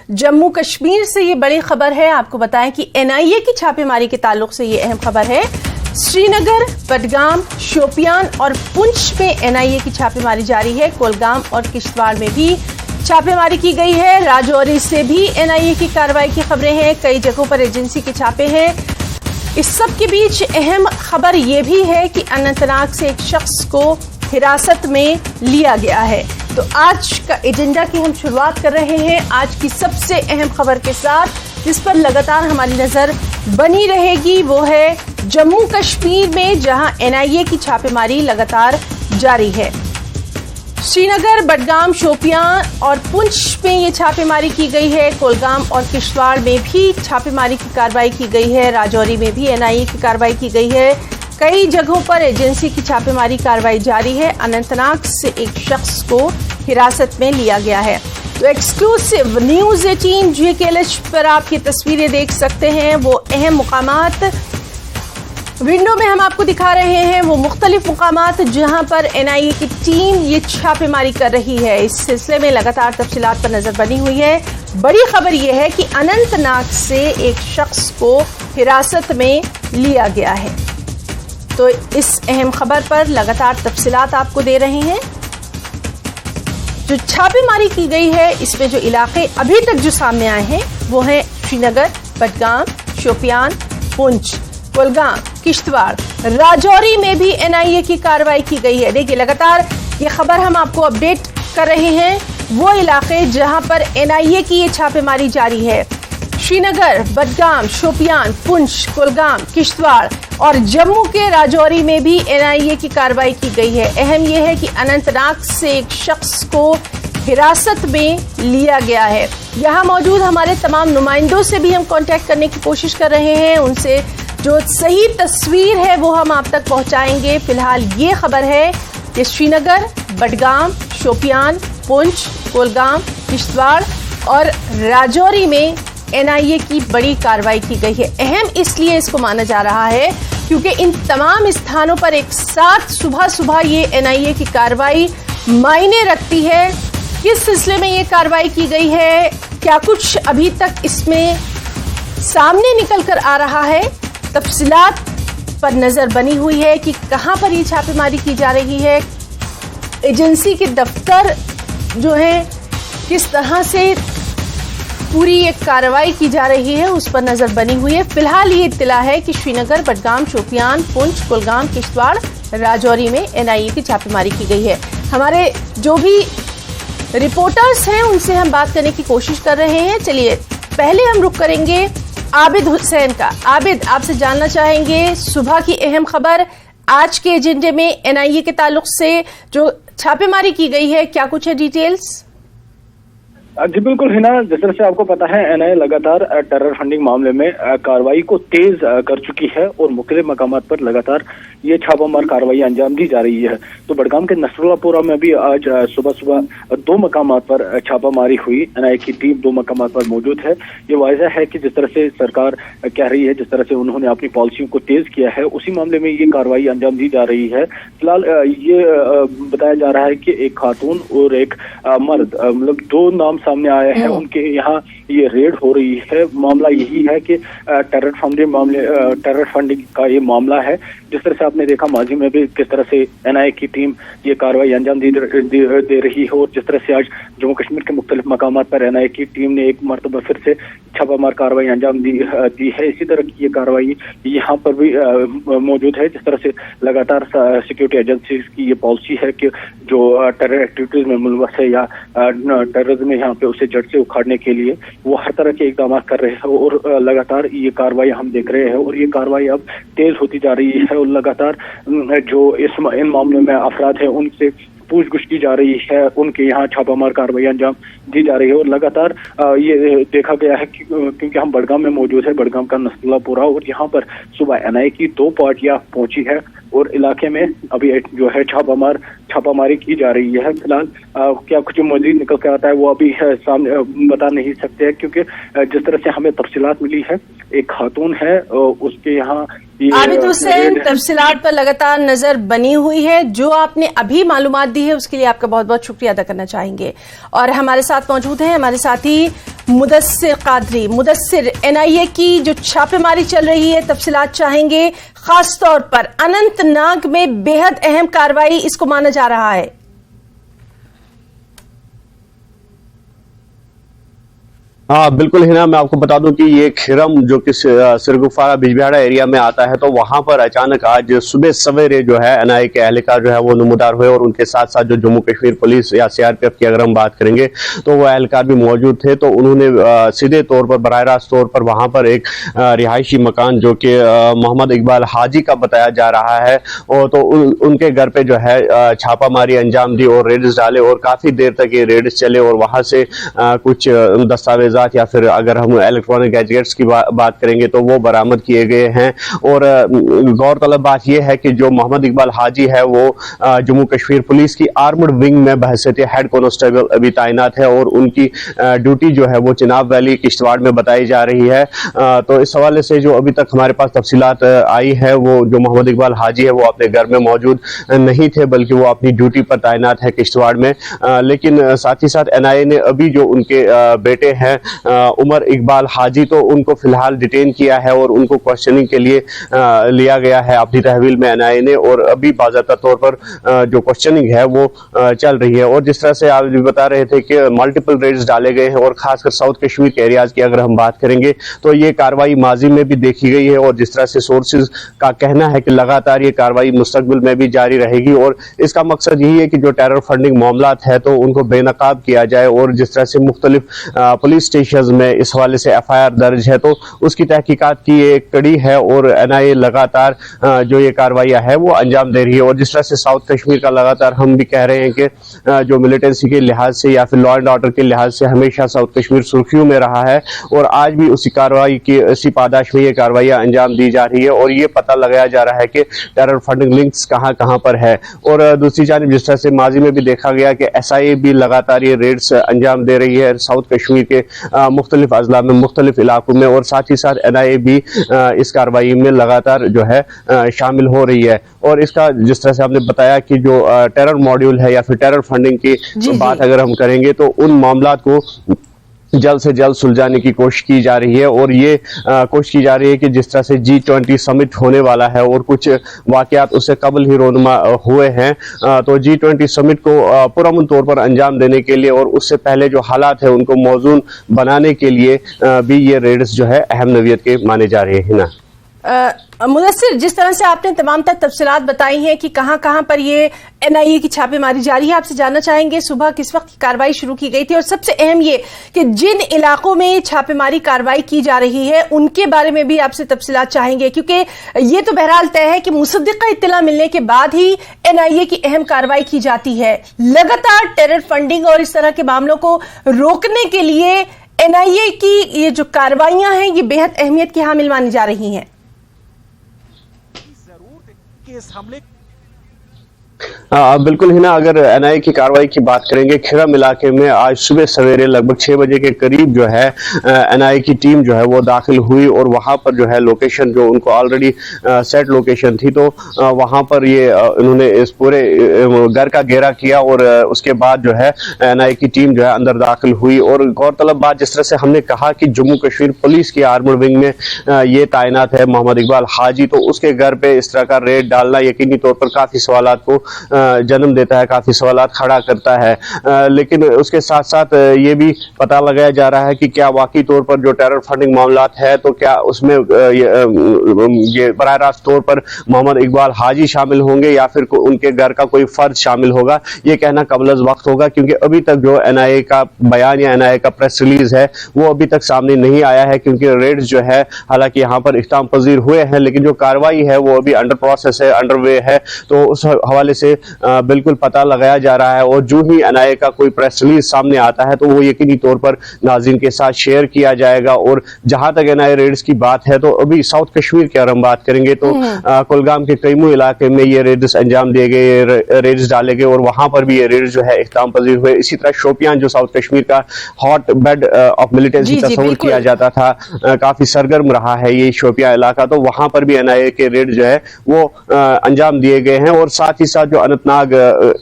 जम्मू कश्मीर से ये बड़ी खबर है। आपको बताएं कि एनआईए की छापेमारी के ताल्लुक से ये अहम खबर है। श्रीनगर, बडगाम, शोपियान और पुंछ में एनआईए की छापेमारी जारी है। कोलगाम और किश्तवाड़ में भी छापेमारी की गई है। राजौरी से भी एनआईए की कार्रवाई की खबरें हैं। कई जगहों पर एजेंसी के छापे हैं। इस सब के बीच अहम खबर ये भी है कि अनंतनाग से एक शख्स को हिरासत में लिया गया है। तो आज का एजेंडा की हम शुरुआत कर रहे हैं आज की सबसे अहम खबर के साथ, जिस पर लगातार हमारी नजर बनी रहेगी। वो है जम्मू कश्मीर में, जहां एनआईए की छापेमारी लगातार जारी है। श्रीनगर, बडगाम, शोपियान और पुंछ में ये छापेमारी की गई है। कोलगाम और किश्तवाड़ में भी छापेमारी की कार्रवाई की गई है। राजौरी में भी एनआईए की कार्रवाई की गई है। कई जगहों पर एजेंसी की छापेमारी कार्रवाई जारी है। अनंतनाग से एक शख्स को हिरासत में लिया गया है। तो एक्सक्लूसिव न्यूज़ 18 GKLH पर आप ये तस्वीरें देख सकते हैं। वो अहम मुकामात विंडो में हम आपको दिखा रहे हैं, वो मुख्तलिफ मुकामात जहां पर एनआईए की टीम ये छापेमारी कर रही है। इस सिलसिले में लगातार तफसीलात पर नजर बनी हुई है। बड़ी खबर यह है कि अनंतनाग से एक शख्स को हिरासत में लिया गया है। तो इस अहम खबर पर लगातार तफसीलात आपको दे रहे हैं। जो छापेमारी की गई है, इसमें जो इलाके अभी तक जो सामने आए हैं वो हैं श्रीनगर, बडगाम, शोपियान, पुंछ, कोलगाम, किश्तवाड़। राजौरी में भी एनआईए की कार्रवाई की गई है। देखिए, लगातार ये खबर हम आपको अपडेट कर रहे हैं। वो इलाके जहां पर एनआईए की ये छापेमारी जारी है, श्रीनगर, बडगाम, शोपियान, पुंछ, कोलगाम, किश्तवाड़ और जम्मू के राजौरी में भी एनआईए की कार्रवाई की गई है। अहम यह है कि अनंतनाग से एक शख्स को हिरासत में लिया गया है। यहाँ मौजूद हमारे तमाम नुमाइंदों से भी हम कांटेक्ट करने की कोशिश कर रहे हैं। उनसे जो सही तस्वीर है वो हम आप तक पहुंचाएंगे। फिलहाल ये खबर है कि श्रीनगर, बडगाम, शोपियान, पुंछ, कोलगाम, किश्तवाड़ और राजौरी में एनआईए की बड़ी कार्रवाई की गई है। अहम इसलिए इसको माना जा रहा है क्योंकि इन तमाम स्थानों पर एक साथ सुबह सुबह ये एनआईए की कार्रवाई मायने रखती है। किस सिलसिले में ये कार्रवाई की गई है, क्या कुछ अभी तक इसमें सामने निकल कर आ रहा है, तफसीलात पर नजर बनी हुई है कि कहां पर ये छापेमारी की जा रही है। एजेंसी के दफ्तर जो है किस तरह से पूरी एक कार्रवाई की जा रही है, उस पर नजर बनी हुई है। फिलहाल ये इत्तला है कि श्रीनगर, बडगाम, शोपियान, पुंछ, कोलगाम, किश्तवाड़, राजौरी में एनआईए की छापेमारी की गई है। हमारे जो भी रिपोर्टर्स हैं उनसे हम बात करने की कोशिश कर रहे हैं। चलिए, पहले हम रुख करेंगे आबिद हुसैन का। आबिद, आपसे जानना चाहेंगे सुबह की अहम खबर, आज के एजेंडे में एनआईए के ताल्लुक से जो छापेमारी की गई है, क्या कुछ है डिटेल्स? जी बिल्कुल हिना, जिस तरह से आपको पता है एनआईए लगातार टेरर फंडिंग मामले में कार्रवाई को तेज कर चुकी है और मुख्तलिफ मकामात पर लगातार ये छापामार कार्रवाई अंजाम दी जा रही है। तो बडगाम के नसरुल्लापुरा में भी आज सुबह सुबह 2 मकामात पर छापामारी हुई। एनआईए की टीम 2 मकामात पर मौजूद है। ये वाज़ह है कि जिस तरह से सरकार कह रही है, जिस तरह से उन्होंने अपनी पॉलिसियों को तेज किया है, उसी मामले में ये कार्रवाई अंजाम दी जा रही है। फिलहाल ये बताया जा रहा है कि एक खातून और एक मर्द, मतलब 2 नाम सामने आए हैं, उनके यहाँ ये रेड हो रही है। मामला यही है कि टेरर फंडिंग का ये मामला है। जिस तरह से आपने देखा माजी में भी किस तरह से एनआईए की टीम ये कार्रवाई अंजाम दे रही है और जिस तरह से आज जम्मू कश्मीर के मुख्तलिफ मकामात पर एनआईए की टीम ने एक मरतबा फिर से छापामार कार्रवाई अंजाम दी है। इसी तरह की ये कार्रवाई यहाँ पर भी मौजूद है। जिस तरह से लगातार सिक्योरिटी एजेंसीज की ये पॉलिसी है कि जो टेरर एक्टिविटीज में मुलवस है या टेररिज्म में यहाँ पे उसे जड़ से उखाड़ने के लिए वो हर तरह के इकदाम कर रहे हैं और लगातार ये कार्रवाई हम देख रहे हैं और ये कार्रवाई अब तेज होती जा रही है और लगातार जो इन मामलों में अफराद हैं उनसे पूछगछ की जा रही है, उनके यहाँ छापामार कार्रवाई अंजाम दी जा रही है। और लगातार ये देखा गया है कि क्योंकि हम बडगाम में मौजूद है, बडगाम का नसरुल्लापुरा, और यहाँ पर सुबह एनआईए की 2 पार्टियां पहुंची है और इलाके में अभी जो है छापामारी की जा रही है। फिलहाल क्या कुछ मजीद निकल कर आता है वो अभी सामने बता नहीं सकते हैं, क्योंकि जिस तरह से हमें तफसीलात मिली है, एक खातून है उसके यहाँ عابد حسین، تفصیلات پر لگاتار نظر بنی ہوئی ہے. جو آپ نے ابھی معلومات دی ہے اس کے لیے آپ کا بہت بہت شکریہ ادا کرنا چاہیں گے. اور ہمارے ساتھ موجود ہیں ہمارے ساتھی مدثر قادری. مدثر، NIA کی جو چھاپے ماری چل رہی ہے تفصیلات چاہیں گے، خاص طور پر اننت ناگ میں بے حد اہم کارروائی اس کو مانا جا رہا ہے. ہاں بالکل ہنا، میں آپ کو بتا دوں کہ یہ کھرم جو کہ سرگفارہ بجبہارا ایریا میں آتا ہے، تو وہاں پر اچانک آج صبح سویرے جو ہے NIA کے اہلکار جو ہے وہ نمودار ہوئے، اور ان کے ساتھ ساتھ جو جموں کشمیر پولیس یا CRPF کی اگر ہم بات کریں گے تو وہ اہلکار بھی موجود تھے. تو انہوں نے سیدھے طور پر براہ راست طور پر وہاں پر ایک رہائشی مکان جو کہ محمد اقبال حاجی کا بتایا جا رہا ہے، اور تو ان کے گھر پہ جو ہے چھاپا ماری انجام دی اور ریڈز ڈالے، اور کافی دیر تک یہ ریڈز چلے، اور وہاں سے کچھ دستاویز یا پھر اگر ہم الیکٹرانک گیجٹس کی بات کریں گے تو وہ برآمد کیے گئے ہیں. اور غور طلب بات یہ ہے کہ جو محمد اقبال حاجی ہے وہ جموں کشمیر پولیس کی آرمڈ ونگ میں بحیثیت ہیڈ کانسٹیبل ابھی تعینات ہے، اور ان کی ڈیوٹی جو ہے وہ چناب ویلی کشتواڑ میں بتائی جا رہی ہے. تو اس حوالے سے جو ابھی تک ہمارے پاس تفصیلات آئی ہے، وہ جو محمد اقبال حاجی ہے وہ اپنے گھر میں موجود نہیں تھے، بلکہ وہ اپنی ڈیوٹی پر تعینات ہے کشتواڑ میں. لیکن ساتھ ہی ساتھ NIA نے ابھی جو ان کے بیٹے ہیں عمر اقبال حاجی، تو ان کو فی الحال ڈیٹین کیا ہے اور ان کو کوشچننگ کے لیے لیا گیا ہے اپنی تحویل میں NIA نے، اور ابھی باضابطہ طور پر جو کوشچننگ ہے وہ چل رہی ہے. اور جس طرح سے آپ بھی بتا رہے تھے کہ ملٹیپل ریڈز ڈالے گئے ہیں، اور خاص کر ساؤتھ کشمیر کے ایریاز کی اگر ہم بات کریں گے تو یہ کاروائی ماضی میں بھی دیکھی گئی ہے، اور جس طرح سے سورسز کا کہنا ہے کہ لگاتار یہ کاروائی مستقبل میں بھی جاری رہے گی. اور اس کا مقصد یہی ہے کہ جو ٹیرر فنڈنگ معاملات ہے تو ان کو بے نقاب کیا جائے، اور جس طرح سے مختلف پولیس اسٹیشنز میں اس حوالے سے FIR درج ہے تو اس کی تحقیقات کی ایک کڑی ہے، اور NIA لگاتار جو یہ کاروائیاں ہے وہ انجام دے رہی ہے. اور جس طرح سے ساؤتھ کشمیر کا لگاتار ہم بھی کہہ رہے ہیں کہ جو ملیٹنسی کے لحاظ سے یا پھر لا اینڈ آرڈر کے لحاظ سے ہمیشہ ساؤتھ کشمیر سرخیوں میں رہا ہے، اور آج بھی اسی کاروائی کی اسی پاداش میں یہ کاروائیاں انجام دی جا رہی ہے، اور یہ پتہ لگایا جا رہا ہے کہ ٹیرر فنڈنگ لنکس کہاں کہاں پر ہے. اور دوسری جانب جس طرح سے ماضی میں بھی دیکھا گیا کہ SIA بھی لگاتار یہ ریڈز انجام دے رہی ہے ساؤتھ کشمیر کے مختلف اضلاع میں، مختلف علاقوں میں، اور ساتھ ہی ساتھ NIA بھی اس کارروائی میں لگاتار جو ہے شامل ہو رہی ہے. اور اس کا جس طرح سے آپ نے بتایا کہ جو ٹیرر ماڈیول ہے یا پھر ٹیرر فنڈنگ کی بات اگر ہم کریں گے تو ان معاملات کو جلد سے جلد سلجھانے کی کوشش کی جا رہی ہے، اور یہ کوشش کی جا رہی ہے کہ جس طرح سے G20 سمٹ ہونے والا ہے اور کچھ واقعات اس سے قبل ہی رونما ہوئے ہیں، تو G20 سمٹ کو پرامن طور پر انجام دینے کے لیے اور اس سے پہلے جو حالات ہیں ان کو موزون بنانے کے لیے بھی یہ ریڈز جو ہے اہم نوعیت کے مانے جا رہے ہیں. نا مدثر، جس طرح سے آپ نے تمام تر تفصیلات بتائی ہیں کہ کہاں کہاں پر یہ NIA کی چھاپے ماری جاری ہے، آپ سے جاننا چاہیں گے صبح کس وقت کاروائی شروع کی گئی تھی، اور سب سے اہم یہ کہ جن علاقوں میں چھاپے ماری کاروائی کی جا رہی ہے ان کے بارے میں بھی آپ سے تفصیلات چاہیں گے، کیونکہ یہ تو بہرحال طے ہے کہ مصدقہ اطلاع ملنے کے بعد ہی NIA کی اہم کاروائی کی جاتی ہے. لگاتار ٹیرر فنڈنگ اور اس طرح کے معاملوں کو روکنے کے لیے NIA کی یہ جو کاروائیاں ہیں یہ بے حد اہمیت کی حامل مانی جا رہی ہیں. بالکل ہی نا، اگر NIA کی کاروائی کی بات کریں گے، کھرم علاقے میں آج صبح سویرے لگ بھگ 6 بجے کے قریب جو ہے NIA کی ٹیم جو ہے وہ داخل ہوئی، اور وہاں پر جو ہے لوکیشن جو ان کو آلریڈی سیٹ لوکیشن تھی، تو وہاں پر یہ انہوں نے اس پورے گھر کا گھیرا کیا، اور اس کے بعد جو ہے NIA کی ٹیم جو ہے اندر داخل ہوئی. اور غور طلب بات جس طرح سے ہم نے کہا کہ جموں کشمیر پولیس کی آرمڈ ونگ میں یہ تعینات ہے محمد اقبال حاجی، تو اس کے گھر پہ اس طرح کا ریڈ ڈالنا یقینی طور پر کافی سوالات کو جنم دیتا ہے، کافی سوالات کھڑا کرتا ہے. لیکن اس کے ساتھ ساتھ یہ بھی پتہ لگایا جا رہا ہے کہ کیا واقعی طور پر جو ٹیرر فنڈنگ معاملات ہے تو کیا اس میں یہ براہ راست طور پر محمد اقبال حاجی شامل ہوں گے یا پھر ان کے گھر کا کوئی فرد شامل ہوگا، یہ کہنا قبل از وقت ہوگا، کیونکہ ابھی تک جو NIA کا بیان یا NIA کا پریس ریلیز ہے وہ ابھی تک سامنے نہیں آیا ہے، کیونکہ ریڈز جو ہے حالانکہ یہاں پر اختتام پذیر ہوئے ہیں لیکن جو کاروائی ہے وہ ابھی انڈر پروسیس ہے، انڈر وے ہے. تو اس حوالے से बिल्कुल पता लगाया जा रहा है, और जो ही एनआईए का कोई प्रेस रिलीज सामने आता है तो वो यकीनी तौर पर नाज़रीन के साथ शेयर किया जाएगा। और जहां तक एनआईए रेड्स की बात है तो अभी साउथ कश्मीर की अगर हम बात करेंगे तो कुलगाम के कईमू इलाके में ये रेड्स अंजाम दिए गए, रेड्स डाले गए और वहां पर भी ये रेड्स जो है इख्तिताम पजीर हुए। इसी तरह शोपियान जो साउथ कश्मीर का हॉट बेड ऑफ मिलिटेंसी तस्वुर किया जाता था, काफी सरगर्म रहा है ये शोपियां इलाका, तो वहां पर भी एनआईए के रेड जो है वो अंजाम दिए गए हैं। और साथ ही साथ जो अनंतनाग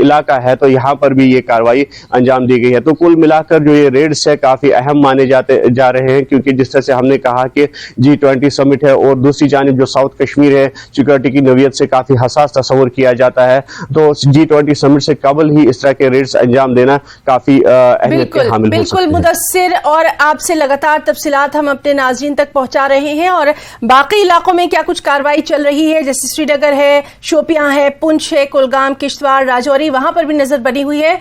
इलाका है तो यहाँ पर भी ये कार्रवाई अंजाम दी गई है। तो कुल मिलाकर जो ये रेड्स है काफी अहम माने जा रहे हैं, क्योंकि जिस तरह से हमने कहा कि G20 समिट है और दूसरी जानिब जो साउथ कश्मीर है सिक्योरिटी की नौयत से काफी हसास तस्वुर किया जाता है, तो G20 समिट से कबल ही इस तरह के रेड्स अंजाम देना काफी अहमियत के हामिल हो सकते हैं। बिल्कुल मुदस्सिर, और आपसे लगातार तफसीलात हम अपने नाज़रीन तक पहुंचा रहे हैं। और बाकी इलाकों में क्या कुछ कार्रवाई चल रही है, जैसे श्रीनगर है, शोपियां है, पुंछ है, कुलगाम, किश्तवाड़, राजौरी, वहां पर भी नजर बनी हुई है।